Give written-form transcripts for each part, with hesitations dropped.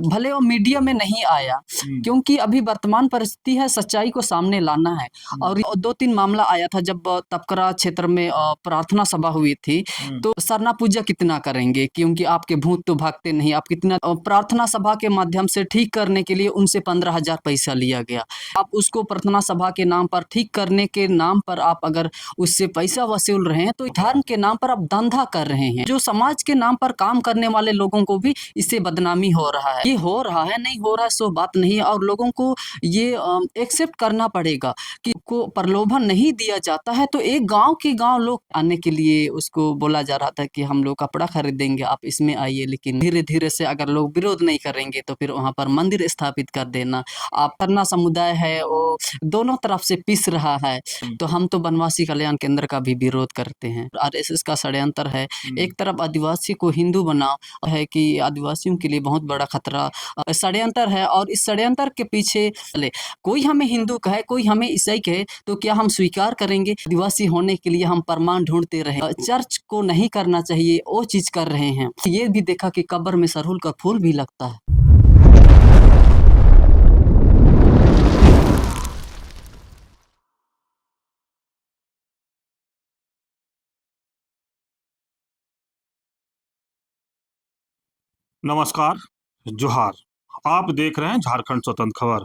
भले वो मीडिया में नहीं आया, क्योंकि अभी वर्तमान परिस्थिति है, सच्चाई को सामने लाना है। और 2-3 मामला आया था जब तपकरा क्षेत्र में प्रार्थना सभा हुई थी, तो सरना पूजा कितना करेंगे, क्योंकि आपके भूत तो भागते नहीं। आप कितना प्रार्थना सभा के माध्यम से ठीक करने के लिए उनसे 15,000 पैसा लिया गया। आप उसको प्रार्थना सभा के नाम पर, ठीक करने के नाम पर आप अगर उससे पैसा वसूल रहे हैं, तो धर्म के नाम पर आप धंधा कर रहे हैं। जो समाज के नाम पर काम करने वाले लोगों को भी इससे बदनामी हो रहा है। ये हो रहा है, नहीं हो रहा है सो बात नहीं है, और लोगों को ये एक्सेप्ट करना पड़ेगा कि को प्रलोभन नहीं दिया जाता है। तो एक गांव के गांव लोग आने के लिए उसको बोला जा रहा था कि हम लोग कपड़ा खरीदेंगे, आप इसमें आइए, लेकिन धीरे धीरे से अगर लोग विरोध नहीं करेंगे तो फिर वहां पर मंदिर स्थापित कर देना। आप करना समुदाय है वो दोनों तरफ से पिस रहा है, तो हम तो वनवासी कल्याण केंद्र का भी विरोध करते हैं। आरएसएस का षड्यंत्र है, एक तरफ आदिवासी को हिंदू बना है कि आदिवासियों के लिए बहुत बड़ा खतरा षड्यंत्र है, और इस षड्यंत्र के पीछे कोई हमें हिंदू कहे, कोई हमें ईसाई कहे, तो क्या हम स्वीकार करेंगे? आदिवासी होने के लिए हम प्रमाण ढूंढते रहे। चर्च को नहीं करना चाहिए, वो चीज कर रहे हैं। ये भी देखा कि कब्र में सरहुल का फूल भी लगता है। नमस्कार, जोहार। आप देख रहे हैं झारखंड स्वतंत्र खबर।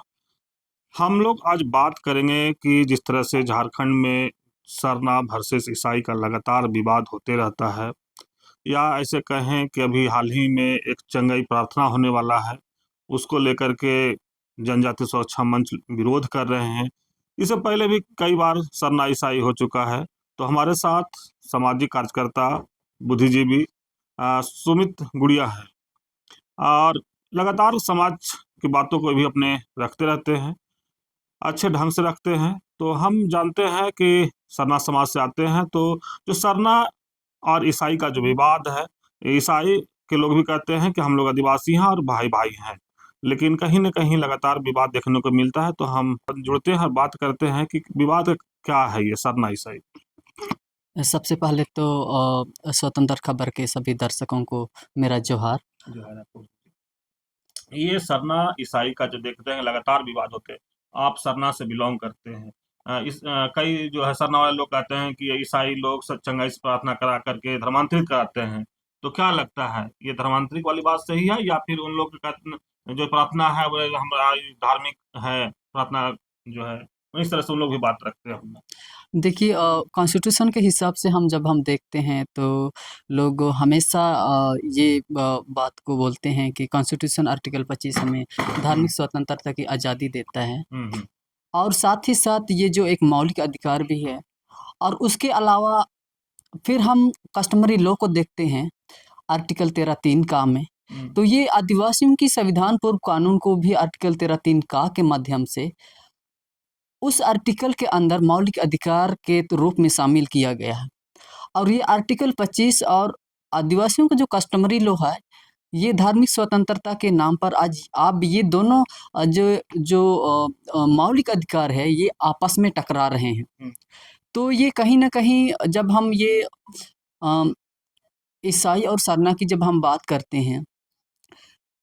हम लोग आज बात करेंगे कि जिस तरह से झारखंड में सरना वर्सेस ईसाई का लगातार विवाद होते रहता है, या ऐसे कहें कि अभी हाल ही में एक चंगाई प्रार्थना होने वाला है, उसको लेकर के जनजाति सुरक्षा मंच विरोध कर रहे हैं। इससे पहले भी कई बार सरना ईसाई हो चुका है। तो हमारे साथ सामाजिक कार्यकर्ता, बुद्धिजीवी सुमित गुड़िया है, और लगातार समाज की बातों को भी अपने रखते रहते हैं, अच्छे ढंग से रखते हैं। तो हम जानते हैं कि सरना समाज से आते हैं। तो जो सरना और ईसाई का जो विवाद है, ईसाई के लोग भी कहते हैं कि हम लोग आदिवासी हैं और भाई भाई हैं, लेकिन कहीं न कहीं लगातार विवाद देखने को मिलता है। तो हम जुड़ते हैं और बात करते हैं कि विवाद क्या है ये सरना ईसाई। सबसे पहले तो स्वतंत्र खबर के सभी दर्शकों को मेरा जोहार। ये सरना ईसाई का जो देखते हैं लगातार विवाद होते हैं, आप सरना से बिलोंग करते हैं। कई जो है सरना वाले लोग कहते हैं कि ये ईसाई लोग सत्संगाई से प्रार्थना करा करके धर्मांतरित कराते हैं। तो क्या लगता है, ये धर्मांतरित वाली बात सही है, या फिर उन लोग जो प्रार्थना है वो हमारा धार्मिक है प्रार्थना जो है, इस तरह से उन लोग भी बात रखते हैं? देखिए, कॉन्स्टिट्यूशन के हिसाब से जब हम देखते हैं तो लोग हमेशा ये बात को बोलते हैं कि कॉन्स्टिट्यूशन आर्टिकल 25 हमें धार्मिक स्वतंत्रता की आज़ादी देता है, और साथ ही साथ ये जो एक मौलिक अधिकार भी है। और उसके अलावा फिर हम कस्टमरी लॉ को देखते हैं, आर्टिकल 13(3) का में, तो ये आदिवासियों की संविधान पूर्व कानून को भी आर्टिकल 13(3) का के माध्यम से उस आर्टिकल के अंदर मौलिक अधिकार के रूप में शामिल किया गया है। और ये आर्टिकल 25 और आदिवासियों का जो कस्टमरी लॉ है, ये धार्मिक स्वतंत्रता के नाम पर आज आप ये दोनों जो जो मौलिक अधिकार है, ये आपस में टकरा रहे हैं। तो ये कहीं न कहीं जब हम ये ईसाई और सरना की जब हम बात करते हैं,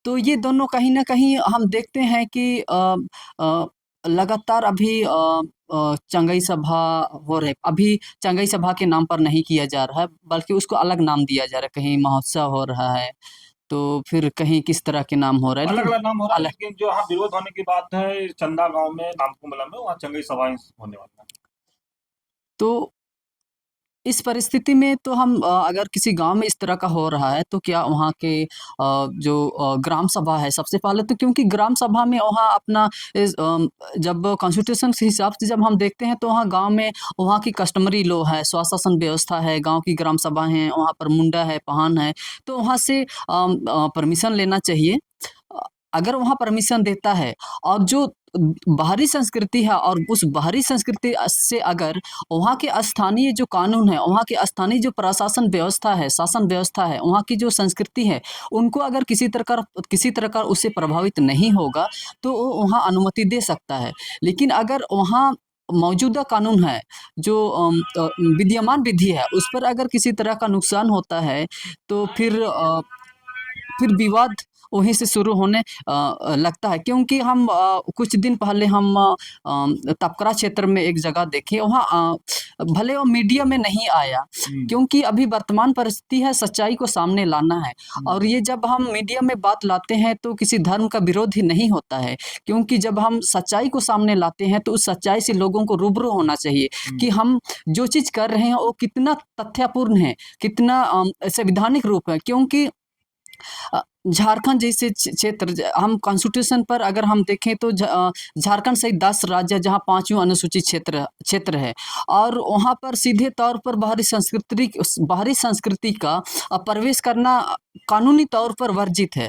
तो ये दोनों कहीं न कहीं हम देखते हैं कि अ, लगातार अभी चंगाई सभा हो रहे, अभी चंगाई सभा के नाम पर नहीं किया जा रहा है, बल्कि उसको अलग नाम दिया जा रहा है। कहीं महोत्सव हो रहा है, तो फिर कहीं किस तरह के नाम हो रहा है, अलग-अलग नाम हो रहा है, अलग। लेकिन जो यहाँ विरोध होने की बात है, चंदा गाँव में, नामकुमला में, वहाँ चंगाई सभाएँ होने वाली हैं। तो इस परिस्थिति में तो हम अगर किसी गाँव में इस तरह का हो रहा है, तो क्या वहाँ के जो ग्राम सभा है, सबसे पहले तो क्योंकि ग्राम सभा में वहाँ अपना जब कॉन्स्टिट्यूशन के हिसाब से जब हम देखते हैं, तो वहाँ गाँव में वहाँ की कस्टमरी लॉ है, स्वशासन व्यवस्था है, गाँव की ग्राम सभा है, वहाँ पर मुंडा है, पाहन है, तो वहाँ से परमिशन लेना चाहिए। अगर वहाँ परमिशन देता है, और जो बाहरी संस्कृति है, और उस बाहरी संस्कृति से अगर वहाँ के स्थानीय जो कानून है, वहाँ के स्थानीय जो प्रशासन व्यवस्था है, शासन व्यवस्था है, वहाँ की जो संस्कृति है, उनको अगर किसी तरह का उससे प्रभावित नहीं होगा, तो वो वहाँ अनुमति दे सकता है। लेकिन अगर वहाँ मौजूदा कानून है, जो विद्यमान विधि है, उस पर अगर किसी तरह का नुकसान होता है, तो फिर विवाद वहीं से शुरू होने लगता है। क्योंकि हम कुछ दिन पहले हम तपकरा क्षेत्र में एक जगह देखे, वहाँ भले वो मीडिया में नहीं आया, क्योंकि अभी वर्तमान परिस्थिति है सच्चाई को सामने लाना है। और ये जब हम मीडिया में बात लाते हैं तो किसी धर्म का विरोध ही नहीं होता है, क्योंकि जब हम सच्चाई को सामने लाते हैं तो उस सच्चाई से लोगों को रूबरू होना चाहिए कि हम जो चीज़ कर रहे हैं वो कितना तथ्यपूर्ण है, कितना संवैधानिक रूप है। क्योंकि झारखंड जैसे क्षेत्र, हम कॉन्स्टिट्यूशन पर अगर हम देखें तो झारखंड सहित 10 राज्य जहां 5वीं अनुसूचित क्षेत्र है, और वहां पर सीधे तौर पर बाहरी संस्कृति का प्रवेश करना कानूनी तौर पर वर्जित है।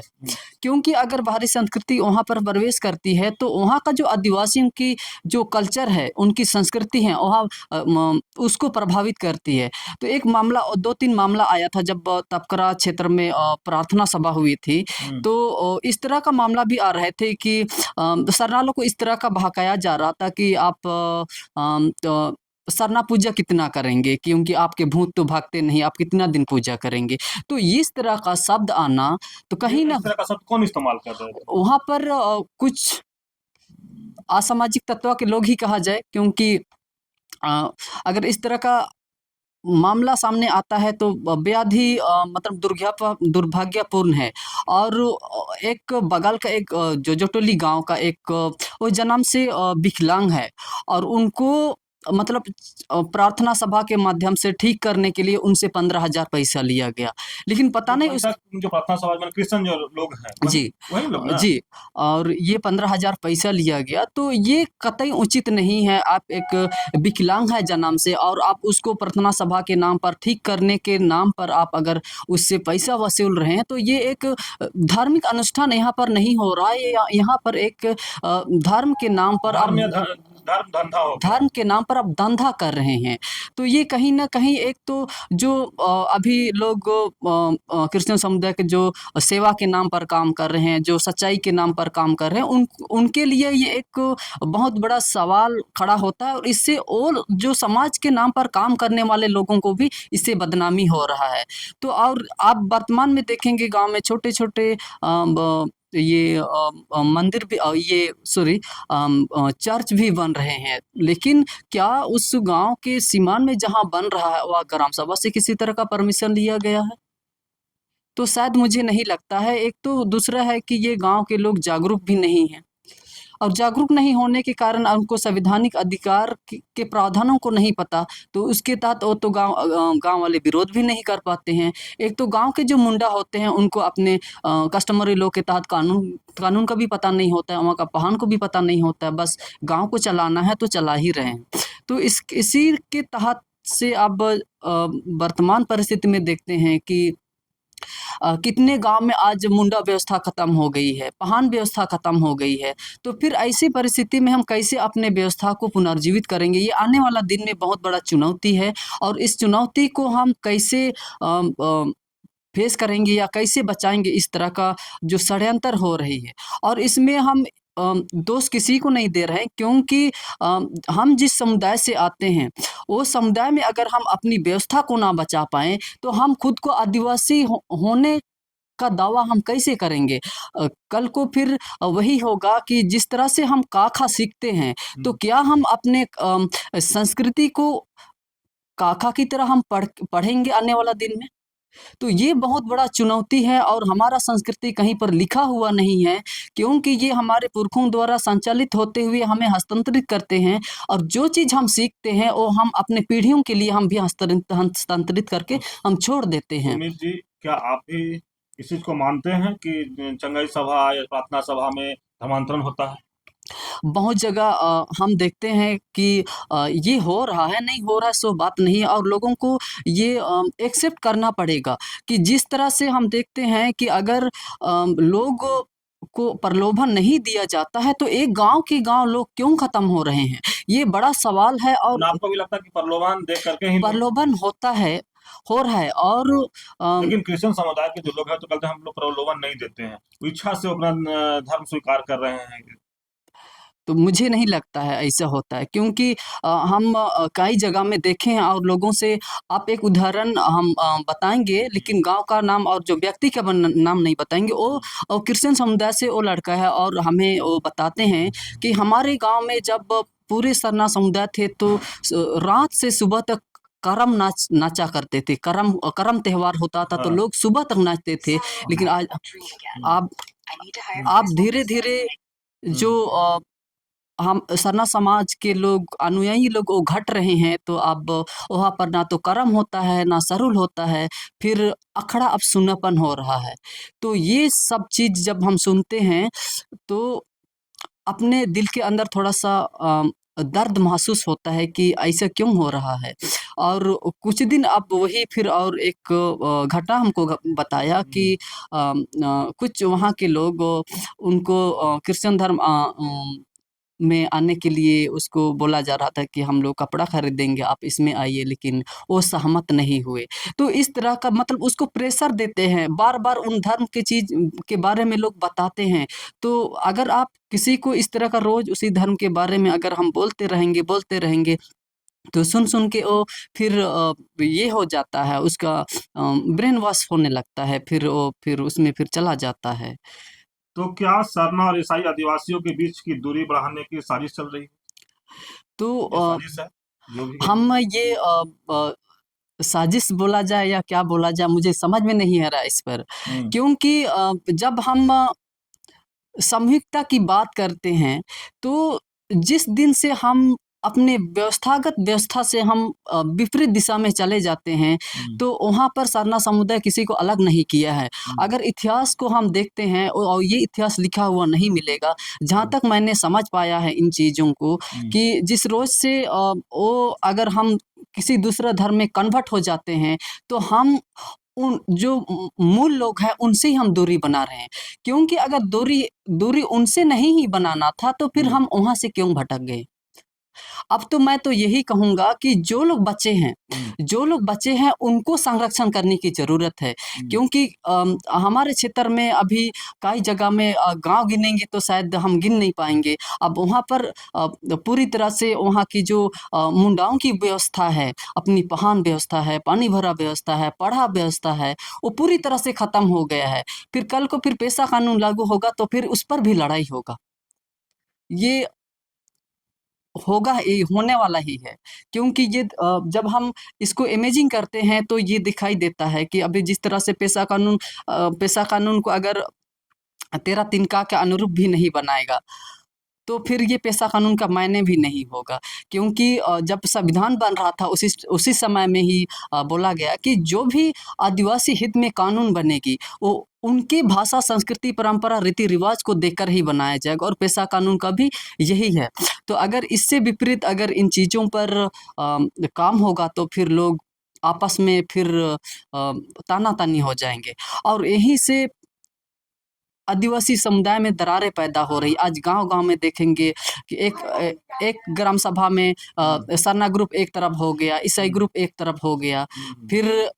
क्योंकि अगर बाहरी संस्कृति वहाँ पर प्रवेश करती है तो वहाँ का जो आदिवासियों की जो कल्चर है, उनकी संस्कृति है, वहाँ उसको प्रभावित करती है। तो एक मामला, 2-3 मामला आया था जब तपकरा क्षेत्र में प्रार्थना सभा हुई थी, तो इस तरह का मामला भी आ रहे थे कि सरनालों को इस तरह का बहकाया जा रहा था कि आप सरना पूजा कितना करेंगे, क्योंकि आपके भूत तो भागते नहीं, आप कितना दिन पूजा करेंगे। तो इस तरह का शब्द आना, तो कहीं ना इस तरह का शब्द कौन इस्तेमाल कर रहे थे? वहाँ पर कुछ असामाजिक तत्व के लोग ही कहा जाए, क्योंकि अगर इस तरह का मामला सामने आता है तो बेहद ही मतलब दुर्भाग्यपूर्ण है। और एक बगल का एक जोजोटोली गांव का एक वो जन्म से विकलांग है, और उनको मतलब प्रार्थना सभा के माध्यम से ठीक करने के लिए उनसे 15,000 पैसा लिया गया। लेकिन पता नहीं उस जो प्रार्थना सभा में क्रिश्चियन जो लोग हैं, जी, वही लोग ना? जी, और ये 15,000 पैसा लिया गया, तो ये कतई उचित नहीं है। आप एक विकलांग है जन्म से, और आप उसको प्रार्थना सभा के नाम पर, ठीक करने के नाम पर आप अगर उससे पैसा वसूल रहे हैं, तो ये एक धार्मिक अनुष्ठान यहाँ पर नहीं हो रहा है। यहाँ पर एक धर्म के नाम पर आप धर्म धंधा हो गया। धर्म के नाम पर आप धंधा कर रहे हैं। तो ये कहीं न कहीं एक तो जो अभी लोग क्रिश्चियन समुदाय के जो सेवा के नाम पर काम कर रहे हैं, जो सच्चाई के नाम पर काम कर रहे हैं, उनके लिए ये एक बहुत बड़ा सवाल खड़ा होता है, और इससे और जो समाज के नाम पर काम करने वाले लोगों को भी इससे बदनामी हो रहा है। तो और आप वर्तमान में देखेंगे गाँव में छोटे-छोटे ये मंदिर भी ये सॉरी चर्च भी बन रहे हैं, लेकिन क्या उस गाँव के सीमान में जहाँ बन रहा है, वहाँ ग्राम सभा से किसी तरह का परमिशन लिया गया है? तो शायद मुझे नहीं लगता है। एक तो दूसरा है कि ये गाँव के लोग जागरूक भी नहीं हैं, और जागरूक नहीं होने के कारण उनको संवैधानिक अधिकार के प्रावधानों को नहीं पता, तो उसके तहत वो तो गाँव वाले विरोध भी नहीं कर पाते हैं। एक तो गाँव के जो मुंडा होते हैं उनको अपने कस्टमरी लॉ के तहत कानून का भी पता नहीं होता है, वहाँ का पाहन को भी पता नहीं होता है, बस गाँव को चलाना है तो चला ही रहे हैं। तो इसी के तहत से अब वर्तमान परिस्थिति में देखते हैं कि कितने गाँव में आज मुंडा व्यवस्था खत्म हो गई है, पाहन व्यवस्था खत्म हो गई है। तो फिर ऐसी परिस्थिति में हम कैसे अपने व्यवस्था को पुनर्जीवित करेंगे? ये आने वाला दिन में बहुत बड़ा चुनौती है, और इस चुनौती को हम कैसे फेस करेंगे या कैसे बचाएँगे इस तरह का जो षड्यंत्र हो रही है। और इसमें हम दोष किसी को नहीं दे रहे हैं, क्योंकि हम जिस समुदाय से आते हैं, वो समुदाय में अगर हम अपनी व्यवस्था को ना बचा पाएँ, तो हम खुद को आदिवासी होने का दावा हम कैसे करेंगे? कल को फिर वही होगा कि जिस तरह से हम क ख सीखते हैं, तो क्या हम अपने संस्कृति को क ख की तरह हम पढ़ेंगे आने वाला दिन में? तो ये बहुत बड़ा चुनौती है, और हमारा संस्कृति कहीं पर लिखा हुआ नहीं है, क्योंकि ये हमारे पुरखों द्वारा संचालित होते हुए हमें हस्तांतरित करते हैं, और जो चीज़ हम सीखते हैं वो हम अपने पीढ़ियों के लिए हम भी हस्तांतरित करके हम छोड़ देते हैं। सुमित जी, क्या आप भी इस चीज को मानते हैं कि चंगाई सभा या प्रार्थना सभा में धर्मांतरण होता है? बहुत जगह हम देखते हैं कि ये हो रहा है, नहीं हो रहा है सो बात नहीं है, और लोगों को ये एक्सेप्ट करना पड़ेगा कि जिस तरह से हम देखते हैं कि अगर लोग को प्रलोभन नहीं दिया जाता है, तो एक गाँव के गाँव लोग क्यों खत्म हो रहे हैं? ये बड़ा सवाल है। और आपको भी लगता है कि प्रलोभन देख करके ही प्रलोभन होता है, हो रहा है, और लेकिन क्रिश्चियन समुदाय के जो लोग हैं तो कहते हैं हम लोग प्रलोभन नहीं देते हैं, वो इच्छा से अपना धर्म स्वीकार कर रहे हैं। तो मुझे नहीं लगता है ऐसा होता है, क्योंकि हम कई जगह में देखे हैं और लोगों से आप एक उदाहरण हम बताएँगे, लेकिन गाँव का नाम और जो व्यक्ति का नाम नहीं बताएँगे। वो क्रिश्चियन समुदाय से वो लड़का है और हमें वो बताते हैं कि हमारे गाँव में जब पूरे सरना समुदाय थे तो रात से सुबह तक करम नाचा करते थे। करम त्योहार होता था तो हाँ। लोग सुबह तक नाचते थे। लेकिन आज आप आप धीरे-धीरे जो हम सरना समाज के लोग अनुयायी लोग वो घट रहे हैं, तो अब वहाँ पर ना तो करम होता है, ना सरुल होता है, फिर अखड़ा अब सुन्नापन हो रहा है। तो ये सब चीज़ जब हम सुनते हैं, तो अपने दिल के अंदर थोड़ा-सा दर्द महसूस होता है कि ऐसा क्यों हो रहा है? और कुछ दिन अब वही फिर और एक घटना हमको बताया कि कुछ वहाँ के लोग उनको क्रिश्चियन धर्म में आने के लिए उसको बोला जा रहा था कि हम लोग कपड़ा खरीदेंगे, आप इसमें आइए, लेकिन वो सहमत नहीं हुए। तो इस तरह का मतलब उसको प्रेशर देते हैं, बार-बार उन धर्म की चीज़ के बारे में लोग बताते हैं। तो अगर आप किसी को इस तरह का रोज़ उसी धर्म के बारे में अगर हम बोलते रहेंगे, तो सुन-सुन के वो फिर ये हो जाता है, उसका ब्रेन वॉश होने लगता है, फिर वो फिर उसमें फिर चला जाता है। तो क्या सरना और ईसाई आदिवासियों के बीच की दूरी बढ़ाने की साजिश चल रही है? तो ये साजिश है, जो भी है। हम ये साजिश बोला जाए या क्या बोला जाए, मुझे समझ में नहीं आ रहा है इस पर। हुँ, क्योंकि जब हम सामूहिकता की बात करते हैं, तो जिस दिन से हम अपने व्यवस्थागत व्यवस्था से हम विपरीत दिशा में चले जाते हैं, हुँ, तो वहाँ पर सरना समुदाय किसी को अलग नहीं किया है। हुँ, अगर इतिहास को हम देखते हैं और ये इतिहास लिखा हुआ नहीं मिलेगा, जहाँ हुँ, तक मैंने समझ पाया है इन चीज़ों को, हुँ, कि जिस रोज़ से वो अगर हम किसी दूसरे धर्म में कन्वर्ट हो जाते हैं, तो हम उन जो मूल लोग हैं, उनसे ही हम दूरी बना रहे हैं। क्योंकि अगर दूरी दूरी उनसे नहीं ही बनाना था, तो फिर हुँ, हम वहाँ से क्यों भटक गए? अब तो मैं तो यही कहूँगा कि हुँ, जो लोग बचे हैं उनको संरक्षण करने की ज़रूरत है। हुँ, क्योंकि हमारे क्षेत्र में अभी कई जगह में गाँव गिनेंगे तो शायद हम गिन नहीं पाएँगे। अब वहाँ पर पूरी तरह से वहाँ की जो मुंडाओं की व्यवस्था है, अपनी पहान व्यवस्था है, पानी भरा व्यवस्था है, पढ़ा व्यवस्था है, वो पूरी तरह से ख़त्म हो गया है। फिर कल को फिर पेशा कानून लागू होगा तो फिर उस पर भी लड़ाई होगा। ये होगा, ये होने वाला ही है। क्योंकि ये जब हम इसको इमेजिन करते हैं तो ये दिखाई देता है कि अभी जिस तरह से पेशा कानून को अगर तेरा तिनका के अनुरूप भी नहीं बनाएगा, तो फिर ये पेशा कानून का मायने भी नहीं होगा। क्योंकि जब संविधान बन रहा था उसी समय में ही बोला गया कि जो भी आदिवासी हित में कानून बनेगी, वो उनकी भाषा, संस्कृति, परंपरा, रीति-रिवाज को देखकर ही बनाया जाएगा, और पेशा कानून का भी यही है। तो अगर इससे विपरीत अगर इन चीज़ों पर काम होगा तो फिर लोग आपस में फिर ताना-तानी हो जाएँगे, और यहीं से आदिवासी समुदाय में दरारें पैदा हो रही। आज गाँव-गाँव में देखेंगे कि एक ग्राम सभा में हुँ, सरना ग्रुप एक तरफ हो गया, ईसाई हुँ, ग्रुप एक तरफ हो गया। हुँ, हुँ, फिर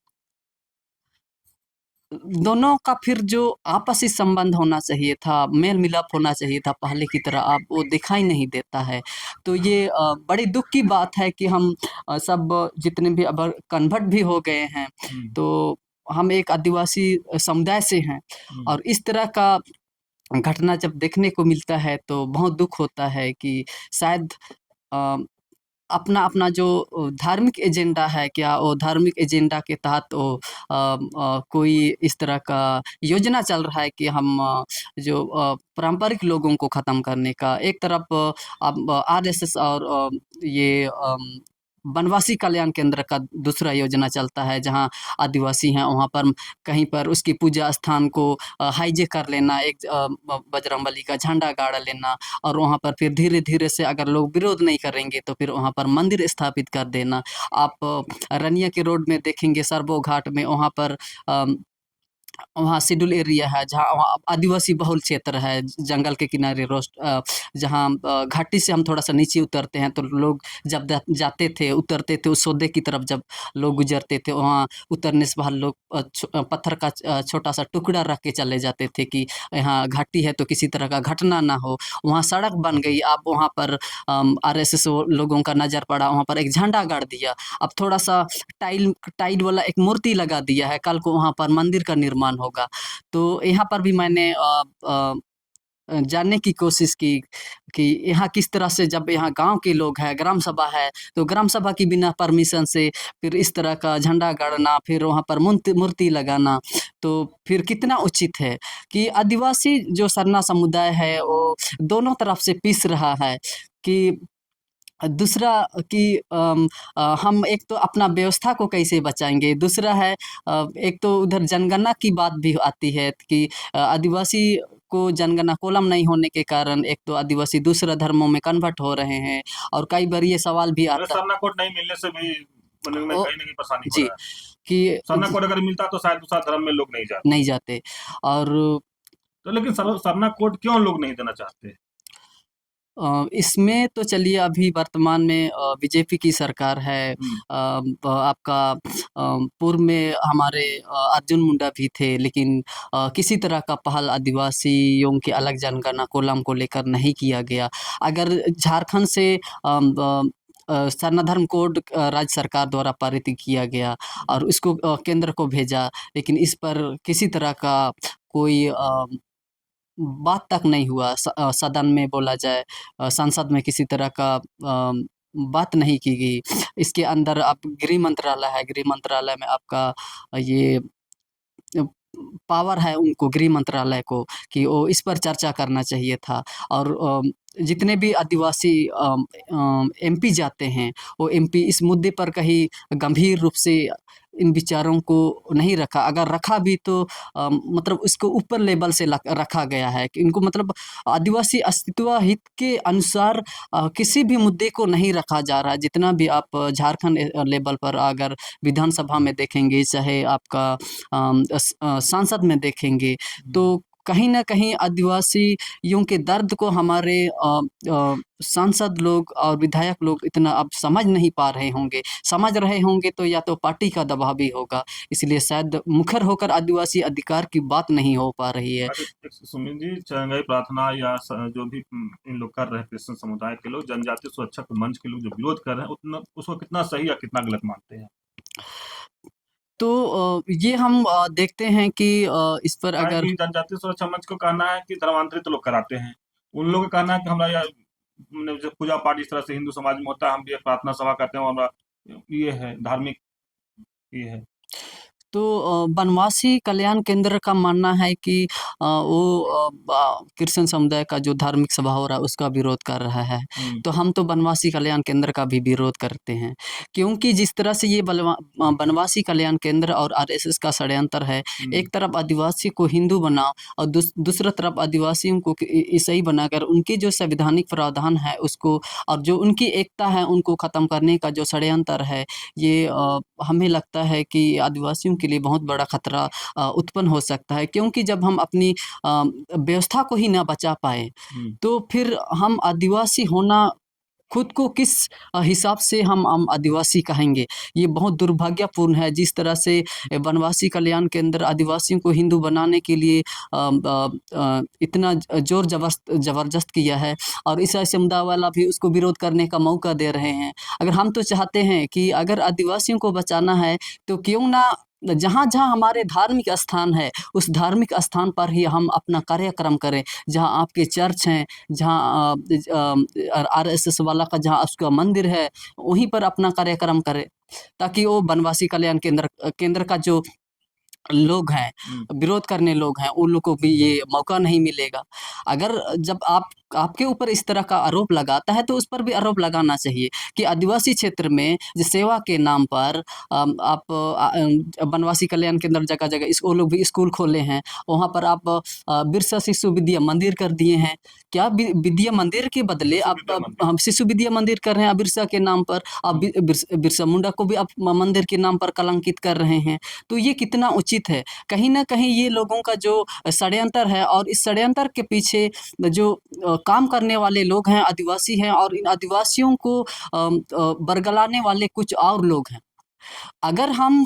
दोनों का फिर जो आपसी संबंध होना चाहिए था, मेल-मिलाप होना चाहिए था पहले की तरह, अब वो दिखाई नहीं देता है। तो ये बड़ी दुःख की बात है कि हम सब जितने भी अब कन्वर्ट भी हो गए हैं, हुँ, तो हम एक आदिवासी समुदाय से हैं, हुँ, और इस तरह का घटना जब देखने को मिलता है तो बहुत दुःख होता है कि शायद अ, अपना-अपना जो धार्मिक एजेंडा है, क्या वो धार्मिक एजेंडा के तहत वो कोई इस तरह का योजना चल रहा है कि हम जो पारंपरिक लोगों को ख़त्म करने का। एक तरफ अब आरएसएस और ये वनवासी कल्याण केंद्र का दूसरा योजना चलता है, जहाँ आदिवासी हैं वहाँ पर कहीं पर उसकी पूजा स्थान को हाईजैक कर लेना, एक बजरंगबली का झंडा गाड़ लेना, और वहाँ पर फिर धीरे-धीरे से अगर लोग विरोध नहीं करेंगे तो फिर वहाँ पर मंदिर स्थापित कर देना। आप रनिया के रोड में देखेंगे, सरबो घाट में वहाँ पर अम वहाँ शेड्यूल एरिया है, जहाँ वहाँ आदिवासी बहुल क्षेत्र है, जंगल के किनारे जहाँ घाटी से हम थोड़ा सा नीचे उतरते हैं, तो लोग जब जाते थे, उतरते थे, उस सौदे की तरफ जब लोग गुजरते थे, वहाँ उतरने से पहले लोग पत्थर का छोटा सा टुकड़ा रख के चले जाते थे कि यहाँ घाटी है तो किसी तरह का घटना ना हो। वहाँ सड़क बन गई, अब वहाँ पर RSS लोगों का नज़र पड़ा, वहाँ पर एक झंडा गाड़ दिया। अब थोड़ा सा टाइल वाला एक मूर्ति लगा दिया है, कल को वहाँ पर मंदिर का निर्माण होगा। तो यहाँ पर भी मैंने जानने की कोशिश की कि यहाँ किस तरह से, जब यहाँ गाँव के लोग हैं, ग्राम सभा है, तो ग्राम सभा की बिना परमिशन से फिर इस तरह का झंडा गाड़ना, फिर वहाँ पर मूर्ति लगाना, तो फिर कितना उचित है कि आदिवासी जो सरना समुदाय है, वो दोनों तरफ से पिस रहा है कि दूसरा कि हम एक तो अपना व्यवस्था को कैसे बचाएँगे, दूसरा है एक तो उधर जनगणना की बात भी आती है कि आदिवासी को जनगणना कॉलम नहीं होने के कारण एक तो आदिवासी दूसरा धर्मों में कन्वर्ट हो रहे हैं, और कई बार ये सवाल भी मतलब आता सरना कोड नहीं मिलने से भी मतलब में ओ कहीं न कहीं परेशानी हो जी, रहा है। कि सरना कोड अगर मिलता तो शायद दूसरा धर्म में लोग नहीं जाते। नहीं जाते। और तो लेकिन सरना कोड क्यों लोग नहीं देना चाहते? इसमें तो चलिए अभी वर्तमान में बीजेपी की सरकार है। हुँ। आपका पूर्व में हमारे अर्जुन मुंडा भी थे, लेकिन किसी तरह का पहल आदिवासियों की अलग जनगणना कोलम को लेकर नहीं किया गया। अगर झारखंड से सरना धर्म कोड राज्य सरकार द्वारा पारित किया गया और इसको केंद्र को भेजा, लेकिन इस पर किसी तरह का कोई बात तक नहीं हुआ। सदन में बोला जाए, संसद में किसी तरह का बात नहीं की गई। इसके अंदर आप गृह मंत्रालय है, गृह मंत्रालय में आपका ये अ, पावर है उनको, गृह मंत्रालय को, कि वो इस पर चर्चा करना चाहिए था। और जितने भी आदिवासी MP जाते हैं, वो MP इस मुद्दे पर कहीं गंभीर रूप से इन विचारों को नहीं रखा। अगर रखा भी तो मतलब उसको ऊपर लेवल से रखा गया है कि इनको मतलब आदिवासी अस्तित्व हित के अनुसार किसी भी मुद्दे को नहीं रखा जा रहा है। जितना भी आप झारखंड लेवल पर अगर विधानसभा में देखेंगे, चाहे आपका संसद में देखेंगे, तो कहीं न कहीं आदिवासियों के दर्द को हमारे सांसद लोग और विधायक लोग इतना अब समझ नहीं पा रहे होंगे। समझ रहे होंगे तो या तो पार्टी का दबाव भी होगा, इसलिए शायद मुखर होकर आदिवासी अधिकार की बात नहीं हो पा रही है। अच्छा, सुमित जी, चंगाई प्रार्थना या जो भी इन लोग कर रहे हैं, क्रिश्चियन समुदाय के लोग, जनजातीय सुरक्षा के मंच के लोग जो विरोध कर रहे हैं, उतना उसको कितना सही या कितना गलत मानते हैं? तो ये हम देखते हैं कि इस पर क्या है अगर कि जनजातीय सुरक्षा मंच को कहना है कि धर्मांतरित लोग कराते हैं। उन लोगों का कहना है कि हमारा यह जो पूजा पाठ इस तरह से हिंदू समाज में होता है, हम भी एक प्रार्थना सभा करते हैं, हमारा ये है धार्मिक ये है। तो बनवासी कल्याण केंद्र का मानना है कि वो क्रिश्चियन समुदाय का जो धार्मिक सभा हो रहा है उसका विरोध कर रहा है। हुँ, तो हम तो बनवासी कल्याण केंद्र का भी विरोध करते हैं, क्योंकि जिस तरह से ये बनवासी कल्याण केंद्र और RSS का षड्यंत्र है, हुँ, एक तरफ आदिवासी को हिंदू बनाओ और दूसरा तरफ आदिवासियों को ईसाई बनाकर उनके जो संवैधानिक प्रावधान है उसको, और जो उनकी एकता है उनको ख़त्म करने का जो षड्यंत्र है, ये हमें लगता है कि आदिवासियों के लिए बहुत बड़ा खतरा उत्पन्न हो सकता है, क्योंकि जब हम अपनी व्यवस्था को ही ना बचा पाए, हुँ। तो फिर हम आदिवासी होना खुद को किस हिसाब से हम आदिवासी कहेंगे? ये बहुत दुर्भाग्यपूर्ण है। जिस तरह से वनवासी कल्याण केंद्र आदिवासियों को हिंदू बनाने के लिए इतना ज़ोर ज़बरदस्त किया है, और ईसाई समुदाय वाला भी उसको विरोध करने का मौका दे रहे हैं। अगर हम तो चाहते हैं कि अगर आदिवासियों को बचाना है, तो क्यों ना जहाँ-जहाँ हमारे धार्मिक स्थान है, उस धार्मिक स्थान पर ही हम अपना कार्यक्रम करें। जहाँ आपके चर्च हैं, जहाँ RSS वाला का जहाँ उसका मंदिर है, वहीं पर अपना कार्यक्रम करें, ताकि वो बनवासी कल्याण केंद्र का जो लोग हैं, हुँ। विरोध करने लोग हैं, उन लोग को भी ये मौका नहीं मिलेगा। अगर जब आपके ऊपर इस तरह का आरोप लगाता है, तो उस पर भी आरोप लगाना चाहिए कि आदिवासी क्षेत्र में जो सेवा के नाम पर आप बनवासी कल्याण केंद्र जगह-जगह वो लोग भी स्कूल खोले हैं। वहाँ पर आप बिरसा शिशु विद्या मंदिर कर दिए हैं। क्या विद्या मंदिर के बदले शिशु आप विद्या मंदिर। हम शिशु विद्या मंदिर कर रहे हैं बिरसा के नाम पर। आप हुँ। बिरसा मुंडा को भी आप मंदिर के नाम पर कलंकित कर रहे हैं। तो ये कितना उचित उचित है। कहीं न कहीं ये लोगों का जो षड्यंत्र है और इस षड्यंत्र के पीछे जो काम करने वाले लोग हैं, आदिवासी हैं और इन आदिवासियों को बरगलाने वाले कुछ और लोग हैं। अगर हम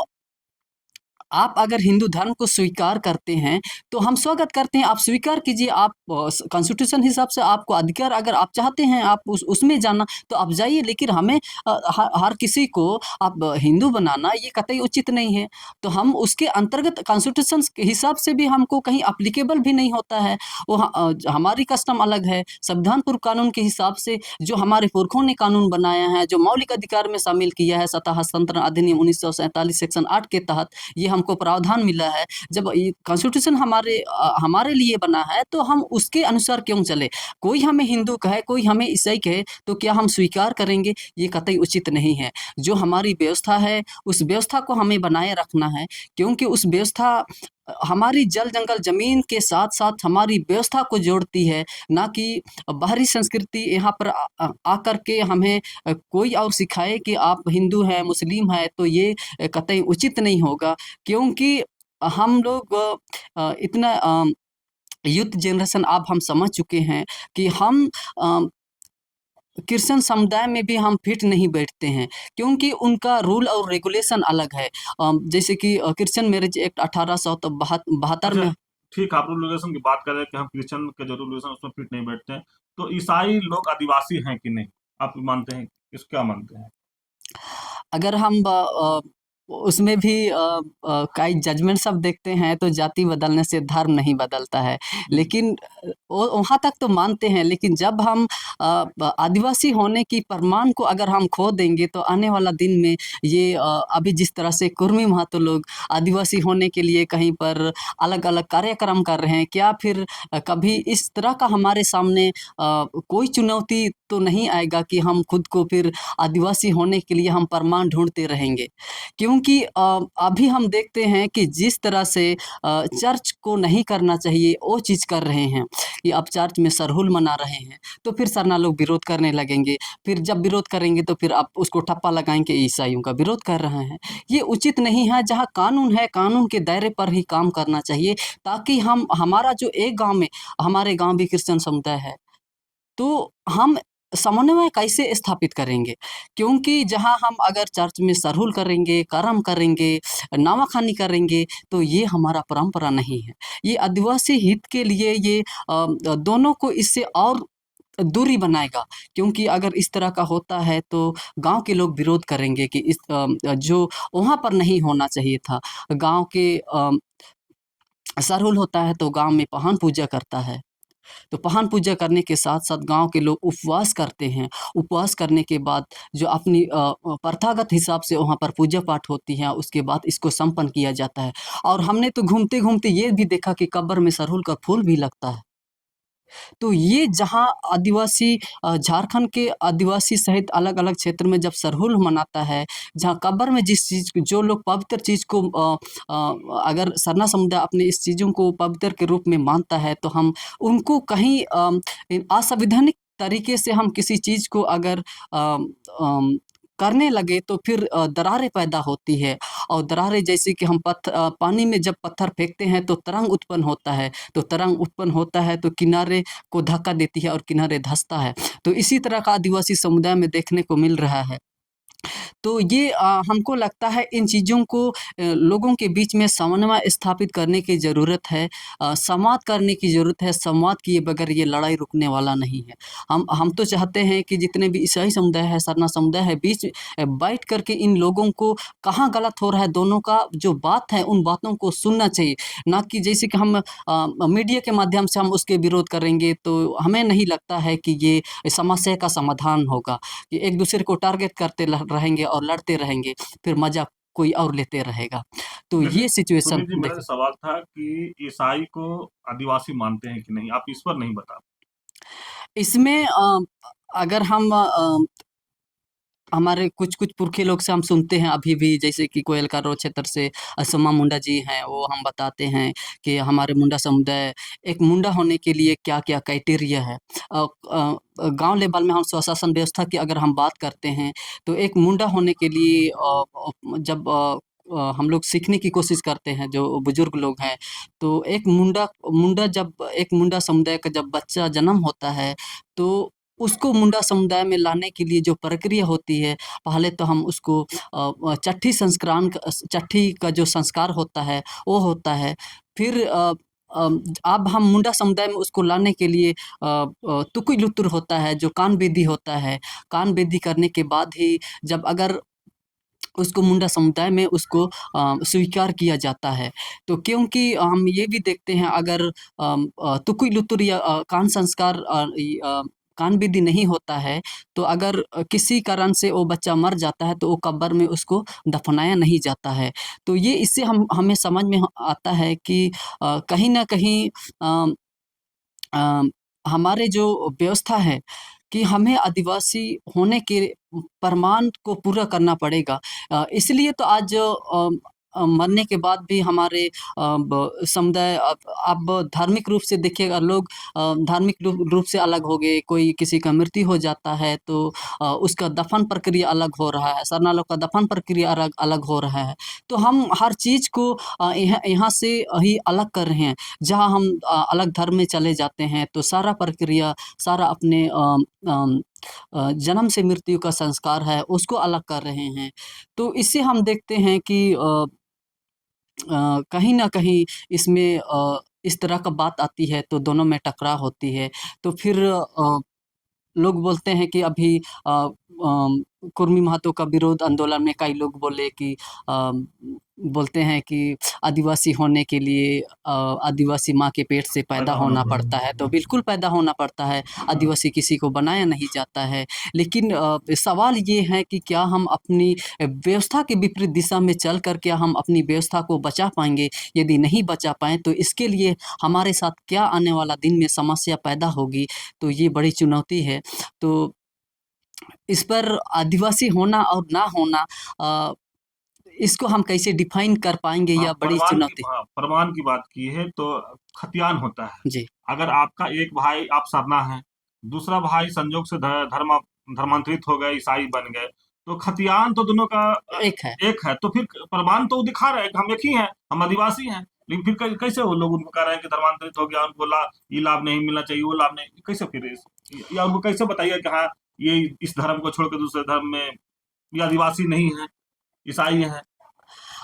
आप अगर हिंदू धर्म को स्वीकार करते हैं, तो हम स्वागत करते हैं, आप स्वीकार कीजिए, आप कॉन्स्टिट्यूशन हिसाब से आपको अधिकार अगर आप चाहते हैं आप उसमें जाना तो आप जाइए, लेकिन हमें हर किसी को आप हिंदू बनाना ये कतई उचित नहीं है। तो हम उसके अंतर्गत कॉन्स्टिट्यूशन के हिसाब से भी हमको कहीं एप्लीकेबल भी नहीं होता है। वो हमारी कस्टम अलग है, संविधान पूर्व कानून के हिसाब से जो हमारे पुरखों ने कानून बनाया है, जो मौलिक अधिकार में शामिल किया है, सत्ता हस्तांतरण अधिनियम 1947 सेक्शन 8 के तहत ये हमको प्रावधान मिला है। जब ये कॉन्स्टिट्यूशन हमारे लिए बना है तो हम उसके अनुसार क्यों चले? कोई हमें हिंदू कहे, कोई हमें ईसाई कहे तो क्या हम स्वीकार करेंगे? ये कतई उचित नहीं है। जो हमारी व्यवस्था है उस व्यवस्था को हमें बनाए रखना है, क्योंकि उस व्यवस्था हमारी जल जंगल जमीन के साथ-साथ हमारी व्यवस्था को जोड़ती है, ना कि बाहरी संस्कृति यहाँ पर आकर के हमें कोई और सिखाए कि आप हिंदू हैं, मुस्लिम हैं, तो ये कतई उचित नहीं होगा। क्योंकि हम लोग इतना यूथ जनरेशन अब हम समझ चुके हैं कि हम अ, क्रिश्चियन समुदाय में भी हम फिट नहीं बैठते हैं, क्योंकि उनका रूल और रेगुलेशन अलग है। जैसे कि क्रिश्चियन मैरिज एक्ट 1872 अच्छा, में ठीक, आप रूल रेगुलेशन की बात कर रहे हैं कि हम क्रिश्चियन के जो रूल रेगुलेशन उसमें फिट नहीं बैठते हैं, तो ईसाई लोग आदिवासी हैं कि नहीं? आप मानते हैं, इस क्या मानते हैं? अगर हम उसमें भी कई जजमेंट सब देखते हैं तो जाति बदलने से धर्म नहीं बदलता है। लेकिन वो वहाँ तक तो मानते हैं, लेकिन जब हम आदिवासी होने की प्रमाण को अगर हम खो देंगे तो आने वाला दिन में ये अभी जिस तरह से कुर्मी महतो लोग आदिवासी होने के लिए कहीं पर अलग-अलग कार्यक्रम कर रहे हैं, क्या फिर कभी इस तरह का हमारे सामने कोई चुनौती तो नहीं आएगा कि हम खुद को फिर आदिवासी होने के लिए हम प्रमाण ढूँढते रहेंगे? क्योंकि अभी हम देखते हैं कि जिस तरह से चर्च को नहीं करना चाहिए वो चीज़ कर रहे हैं, कि अब चर्च में सरहुल मना रहे हैं, तो फिर सरना लोग विरोध करने लगेंगे। फिर जब विरोध करेंगे तो फिर आप उसको ठप्पा लगाएँगे ईसाइयों का विरोध कर रहे हैं। ये उचित नहीं है, जहाँ कानून है, कानून के दायरे पर ही काम करना चाहिए, ताकि हम हमारा जो एक गाँव में हमारे गाँव भी क्रिश्चियन समुदाय है, तो हम समन्वय कैसे स्थापित करेंगे? क्योंकि जहाँ हम अगर चर्च में सरहुल करेंगे, कर्म करेंगे, नावा-खानी करेंगे, तो ये हमारा परंपरा नहीं है। ये आदिवासी हित के लिए ये दोनों को इससे और दूरी बनाएगा, क्योंकि अगर इस तरह का होता है तो गाँव के लोग विरोध करेंगे कि जो वहाँ पर नहीं होना चाहिए था। गाँव के सरहुल होता है तो गाँव में पहान पूजा करता है। तो पहान पूजा करने के साथ-साथ गाँव के लोग उपवास करते हैं। उपवास करने के बाद जो अपनी प्रथागत हिसाब से वहाँ पर पूजा-पाठ होती है, उसके बाद इसको संपन्न किया जाता है। और हमने तो घूमते-घूमते ये भी देखा कि कब्र में सरहुल का फूल भी लगता है। तो ये जहाँ आदिवासी झारखंड के आदिवासी सहित अलग-अलग क्षेत्र में जब सरहुल मनाता है, जहाँ कब्र में जिस चीज़ जो लोग पवित्र चीज़ को अगर सरना समुदाय अपने इस चीज़ों को पवित्र के रूप में मानता है, तो हम उनको कहीं असंवैधानिक तरीके से हम किसी चीज़ को अगर करने लगे तो फिर दरारें पैदा होती है, और दरारें जैसे कि हम पानी में जब पत्थर फेंकते हैं तो तरंग उत्पन्न होता है, तो तरंग उत्पन्न होता है तो किनारे को धक्का देती है और किनारे धँसता है। तो इसी तरह का आदिवासी समुदाय में देखने को मिल रहा है। तो ये हमको लगता है इन चीज़ों को लोगों के बीच में समन्वय स्थापित करने की ज़रूरत है। संवाद करने की ज़रूरत है, संवाद किए बगैर ये लड़ाई रुकने वाला नहीं है। हम तो चाहते हैं कि जितने भी ईसाई समुदाय है, सरना समुदाय है, बीच बैठ कर के इन लोगों को कहाँ गलत हो रहा है, दोनों का जो बात है, उन बातों को सुनना चाहिए। ना कि जैसे कि हम मीडिया के माध्यम से हम उसके विरोध करेंगे, तो हमें नहीं लगता है कि ये समस्या का समाधान होगा। कि एक-दूसरे को टारगेट करते रहेंगे और लड़ते रहेंगे, फिर मज़ा कोई और लेते रहेगा। तो वैसे ये सिचुएशन सुनील जी, मेरा देख सवाल था कि ईसाई को आदिवासी मानते हैं कि नहीं? आप इस पर नहीं बता। इसमें अगर हम हमारे कुछ-कुछ पुरखे लोग से हम सुनते हैं अभी भी, जैसे कि कोयल रो क्षेत्र से सोमा मुंडा जी हैं, वो हम बताते हैं कि हमारे मुंडा समुदाय एक मुंडा होने के लिए क्या-क्या क्राइटेरिया है। गाँव लेवल में हम स्वशासन व्यवस्था की अगर हम बात करते हैं, तो एक मुंडा होने के लिए जब हम लोग सीखने की कोशिश करते हैं, जो बुजुर्ग लोग हैं, तो एक मुंडा मुंडा जब एक मुंडा समुदाय का जब बच्चा जन्म होता है, तो उसको मुंडा समुदाय में लाने के लिए जो प्रक्रिया होती है, पहले तो हम उसको चट्ठी का जो संस्कार होता है, वो होता है। फिर अब हम मुंडा समुदाय में उसको लाने के लिए तुकुई लुतुर होता है, जो कान बेदी होता है। कान बेदी करने के बाद ही जब अगर उसको मुंडा समुदाय में उसको स्वीकार किया जाता है। तो क्योंकि हम ये भी देखते हैं, अगर तुकुई लुतुर या कान विधि नहीं होता है, तो अगर किसी कारण से वो बच्चा मर जाता है, तो वो कब्र में उसको दफनाया नहीं जाता है। तो ये इससे हमें समझ में आता है कि कहीं न कहीं अ अ, हमारे जो व्यवस्था है कि हमें आदिवासी होने के प्रमाण को पूरा करना पड़ेगा। इसलिए तो आज मरने के बाद भी हमारे ब समुदाय अब धार्मिक रूप से देखिएगा, लोग धार्मिक रूप से अलग हो गए। कोई किसी का मृत्यु हो जाता है, तो उसका दफन प्रक्रिया अलग हो रहा है, सरना लोग का दफन प्रक्रिया अलग अलग हो रहा है। तो हम हर चीज़ को यहाँ यहाँ से ही अलग कर रहे हैं। जहाँ हम अलग धर्म में चले जाते हैं, तो सारा प्रक्रिया, सारा अपने जन्म से मृत्यु का संस्कार है, उसको अलग कर रहे हैं। तो इससे हम देखते हैं कि कहीं न कहीं इसमें इस तरह का बात आती है, तो दोनों में टकराव होती है। तो फिर लोग बोलते हैं कि अभी कुर्मी महतो का विरोध आंदोलन में कई लोग बोले कि बोलते हैं कि आदिवासी होने के लिए आदिवासी माँ के पेट से पैदा पैदा होना होना पड़ता पड़ता है, तो है। बिल्कुल पैदा होना पड़ता है। हाँ। आदिवासी किसी को बनाया नहीं जाता है। लेकिन सवाल ये है कि क्या हम अपनी व्यवस्था के विपरीत दिशा में चल कर क्या हम अपनी व्यवस्था को बचा पाएँगे? यदि नहीं बचा पाएँ, तो इसके लिए हमारे साथ क्या आने वाला दिन में समस्या पैदा होगी, तो ये बड़ी चुनौती है। तो इस पर आदिवासी होना और ना होना, अ, इसको हम कैसे डिफाइन कर पाएँगे, हाँ, या बड़ी चुनौती। प्रमाण की बात की है तो खतियान होता है। जी, अगर आपका एक भाई आप सरना है, दूसरा भाई संजोग से धर्मांतरित हो गए, ईसाई बन गए, तो खतियान तो दोनों का एक है। एक है। तो फिर प्रमाण तो वो दिखा रहे हैं कि हम एक ही हैं, हम आदिवासी हैं। लेकिन फिर कैसे वो लोग उनको कह रहे हैं कि धर्मांतरित हो गया, उनको ये लाभ नहीं मिलना चाहिए, वो लाभ नहीं, कैसे फिर या उनको कैसे बताइए कि हाँ, ये इस धर्म को छोड़ के दूसरे धर्म में ये आदिवासी नहीं है, ईसाई हैं।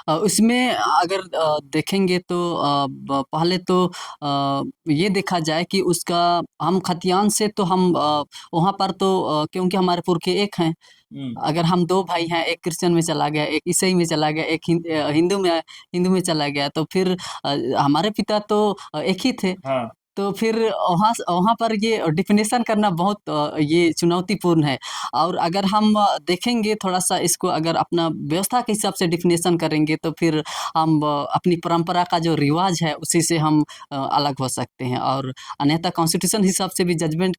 उसमें अगर देखेंगे, तो पहले तो ये देखा जाए कि उसका हम खतियान से तो हम वहाँ पर तो क्योंकि हमारे पुरखे एक हैं। हम्म। अगर हम 2 भाई हैं, एक क्रिश्चियन में चला गया, एक ईसाई में चला गया, एक हिंदू में चला गया, तो फिर हमारे पिता तो एक ही थे। हाँ। तो फिर वहाँ पर ये डेफ़िनेशन करना बहुत ये चुनौतीपूर्ण है। और अगर हम देखेंगे थोड़ा-सा इसको, अगर अपना व्यवस्था के हिसाब से डेफ़िनेशन करेंगे, तो फिर हम अपनी परंपरा का जो रिवाज है, उसी से हम अलग हो सकते हैं। और अन्यथा कॉन्स्टिट्यूशन हिसाब से भी जजमेंट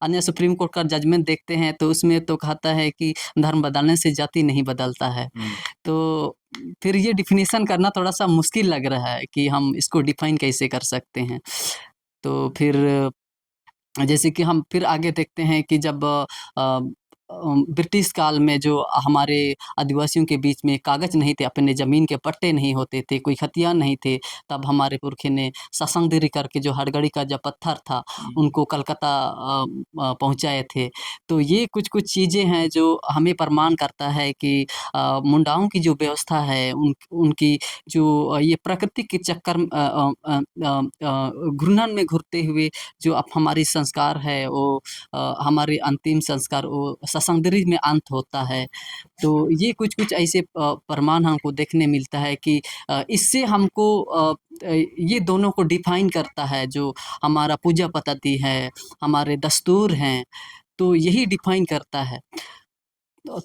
अन्य सुप्रीम कोर्ट का जजमेंट देखते हैं, तो उसमें तो कहता है कि धर्म बदलने से जाति नहीं बदलता है। हम्म। तो फिर ये डेफ़िनेशन करना थोड़ा-सा मुश्किल लग रहा है कि हम इसको डिफ़ाइन कैसे कर सकते हैं। तो फिर जैसे कि हम फिर आगे देखते हैं कि जब ब्रिटिश काल में जो हमारे आदिवासियों के बीच में कागज़ नहीं थे, अपने ज़मीन के पट्टे नहीं होते थे, कोई खतियान नहीं थे, तब हमारे पुरखे ने ससंगदिरी करके जो हथकड़ी का जो पत्थर था, उनको कलकत्ता पहुँचाए थे। तो ये कुछ-कुछ चीज़ें हैं जो हमें प्रमाण करता है कि मुंडाओं की जो व्यवस्था है, उनकी जो ये प्रकृति के चक्कर घूर्णन में घुरते हुए जो अब हमारी संस्कार है, वो हमारे अंतिम संस्कार वो ससंद्री में अंत होता है। तो ये कुछ-कुछ ऐसे प्रमाण हमको देखने मिलता है कि इससे हमको ये दोनों को डिफ़ाइन करता है, जो हमारा पूजा पद्धति है, हमारे दस्तूर हैं, तो यही डिफ़ाइन करता है।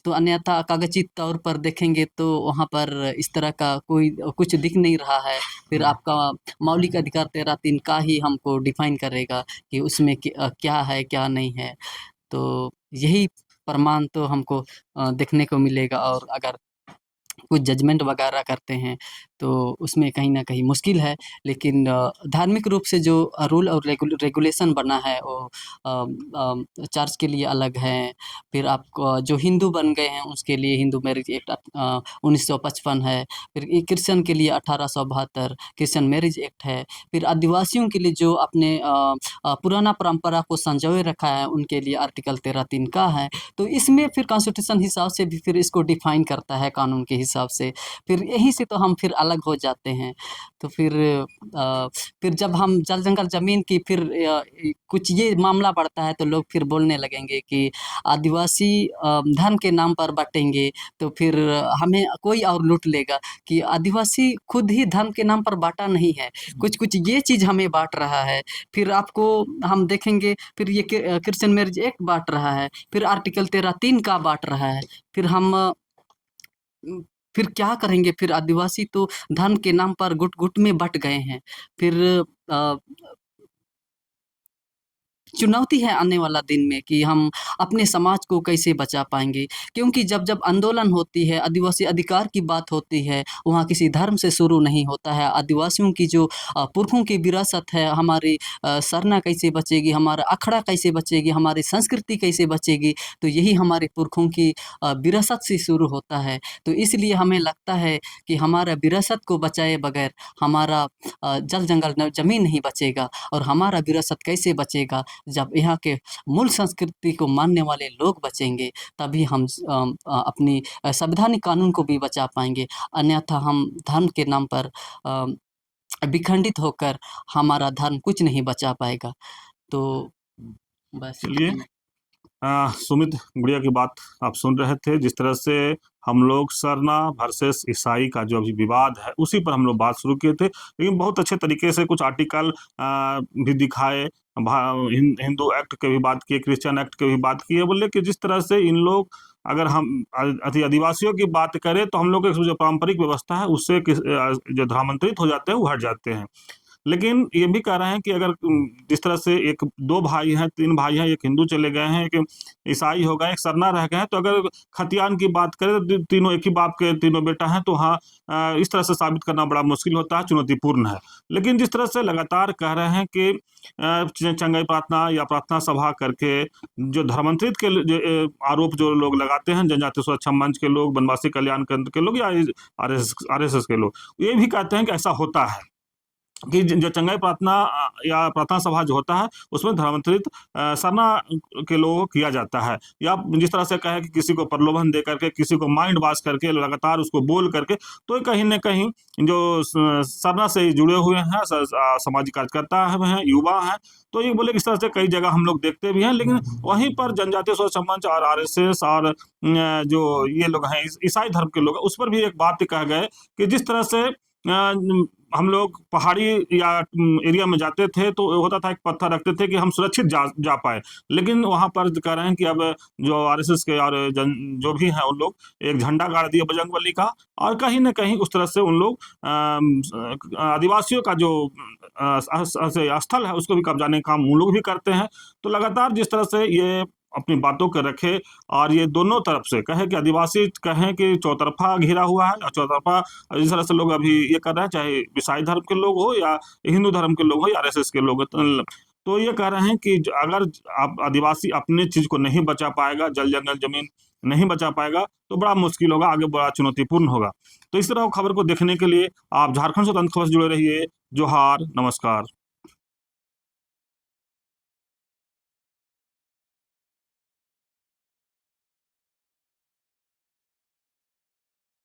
तो अन्यथा कागज़ी तौर पर देखेंगे, तो वहाँ पर इस तरह का कोई कुछ दिख नहीं रहा है। फिर आपका मौलिक अधिकार 13-3 का ही हमको डिफ़ाइन करेगा कि उसमें क्या है, क्या नहीं है। तो यही प्रमाण तो हमको देखने को मिलेगा। और अगर कुछ जजमेंट वगैरह करते हैं, तो उसमें कहीं न कहीं मुश्किल है। लेकिन धार्मिक रूप से जो रूल और रेगुलेशन बना है वो चर्च के लिए अलग है। फिर आपको जो हिंदू बन गए हैं उसके लिए हिंदू मैरिज एक्ट 1955 है। फिर ये क्रिश्चियन के लिए 1872 क्रिश्चियन मैरिज एक्ट है। फिर आदिवासियों के लिए जो अपने पुराना परंपरा को संजोए रखा है उनके लिए आर्टिकल 13(3) का है। तो इसमें फिर कॉन्स्टिट्यूशन हिसाब से भी फिर इसको डिफाइन करता है कानून के हिसाब से। फिर यहीं से तो हम फिर अलग हो जाते हैं। तो फिर जब हम जल जंगल ज़मीन की फिर कुछ ये मामला बढ़ता है तो लोग फिर बोलने लगेंगे कि आदिवासी धर्म के नाम पर बाँटेंगे तो फिर हमें कोई और लूट लेगा। कि आदिवासी खुद ही धर्म के नाम पर बाँटा नहीं है, कुछ-कुछ ये चीज़ हमें बाँट रहा है। फिर आपको हम देखेंगे फिर ये क्रिश्चियन मैरिज एक्ट बाँट रहा है, फिर आर्टिकल 13(3) का बाँट रहा है। फिर हम फिर क्या करेंगे? फिर आदिवासी तो धर्म के नाम पर गुट-गुट में बँट गए हैं। फिर अ, चुनौती है आने वाला दिन में कि हम अपने समाज को कैसे बचा पाएँगे। क्योंकि जब-जब आंदोलन होती है, आदिवासी अधिकार की बात होती है, वहाँ किसी धर्म से शुरू नहीं होता है। आदिवासियों की जो पुरखों की विरासत है, हमारी सरना कैसे बचेगी, हमारा अखड़ा कैसे बचेगी, हमारी संस्कृति कैसे बचेगी, तो यही हमारे पुरखों की विरासत से शुरू होता है। तो इसलिए हमें लगता है कि हमारा विरासत को बचाए बगैर हमारा जल-जंगल न ज़मीन नहीं बचेगा। और हमारा विरासत कैसे बचेगा? जब यहाँ के मूल संस्कृति को मानने वाले लोग बचेंगे, तभी हम अपनी संवैधानिक कानून को भी बचा पाएँगे। अन्यथा हम धर्म के नाम पर विखंडित होकर हमारा धर्म कुछ नहीं बचा पाएगा। तो बस चलिए, इतना। सुमित गुड़िया की बात आप सुन रहे थे। जिस तरह से हम लोग सरना वर्सेस ईसाई का जो अभी विवाद है उसी पर हम लोग बात शुरू किए थे, लेकिन बहुत अच्छे तरीके से कुछ आर्टिकल भी दिखाए। हिंदू एक्ट की भी बात की, क्रिश्चियन एक्ट की भी बात की है। बोले कि जिस तरह से इन लोग, अगर हम आदिवासियों की बात करें तो हम लोग की जो पारंपरिक व्यवस्था है उससे जो धर्मांतरित हो जाते हैं वो हट जाते हैं। लेकिन ये भी कह रहे हैं कि अगर जिस तरह से 2 भाई हैं, 3 भाई हैं, एक हिंदू चले गए हैं, एक ईसाई हो गए, एक सरना रह गए हैं, तो अगर खतियान की बात करें तो तीनों एक ही बाप के तीनों बेटा हैं, तो हाँ, इस तरह से साबित करना बड़ा मुश्किल होता है, चुनौतीपूर्ण है। लेकिन जिस तरह से लगातार कह रहे हैं कि चंगाई प्रार्थना या प्रार्थना सभा करके जो धर्मांतरित के आरोप जो लोग लगाते हैं, जनजातीय सुरक्षा मंच के लोग, वनवासी कल्याण केंद्र के लोग या आरएसएस के लोग, ये भी कहते हैं कि ऐसा होता है कि जो चंगाई प्रार्थना या प्रार्थना सभा जो होता है उसमें धर्मांतरित सरना के लोगों को किया जाता है। या जिस तरह से कहे कि किसी को प्रलोभन दे करके, किसी को माइंड वॉश करके, लगातार उसको बोल करके, तो कहीं न कहीं जो सरना से जुड़े हुए हैं, सामाजिक कार्यकर्ता हैं, युवा हैं, तो ये बोले कि इस तरह से कई जगह हम लोग देखते भी हैं। लेकिन वहीं पर जनजातीय सुरक्षा मंच और आरएसएस और जो ये लोग हैं ईसाई धर्म के लोग, उस पर भी एक बात कह गए कि जिस तरह से हम लोग पहाड़ी या एरिया में जाते थे तो होता था, एक पत्थर रखते थे कि हम सुरक्षित जा पाए। लेकिन वहाँ पर कह रहे हैं कि अब जो आरएसएस के और जो भी हैं उन लोग एक झंडा गाड़ दिया बजरंगबली का, और कहीं न कहीं उस तरह से उन लोग आदिवासियों का जो स्थल है उसको भी कब्जाने का काम उन लोग भी करते हैं। तो लगातार जिस तरह से ये अपनी बातों को रखे और ये दोनों तरफ से कहे कि आदिवासी कहें कि चौतरफा घिरा हुआ है, और चौतरफा जिस तरह से लोग अभी ये कर रहे हैं, चाहे ईसाई धर्म के लोग हो या हिंदू धर्म के लोग हो या आरएसएस के लोग हो, तो ये कह रहे हैं कि अगर आप आदिवासी अपने चीज को नहीं बचा पाएगा, जल जंगल जमीन नहीं बचा पाएगा, तो बड़ा मुश्किल होगा, आगे बड़ा चुनौतीपूर्ण होगा। तो इस तरह खबर को देखने के लिए आप झारखंड स्वतंत्र खबर से जुड़े रहिए। जोहार, नमस्कार।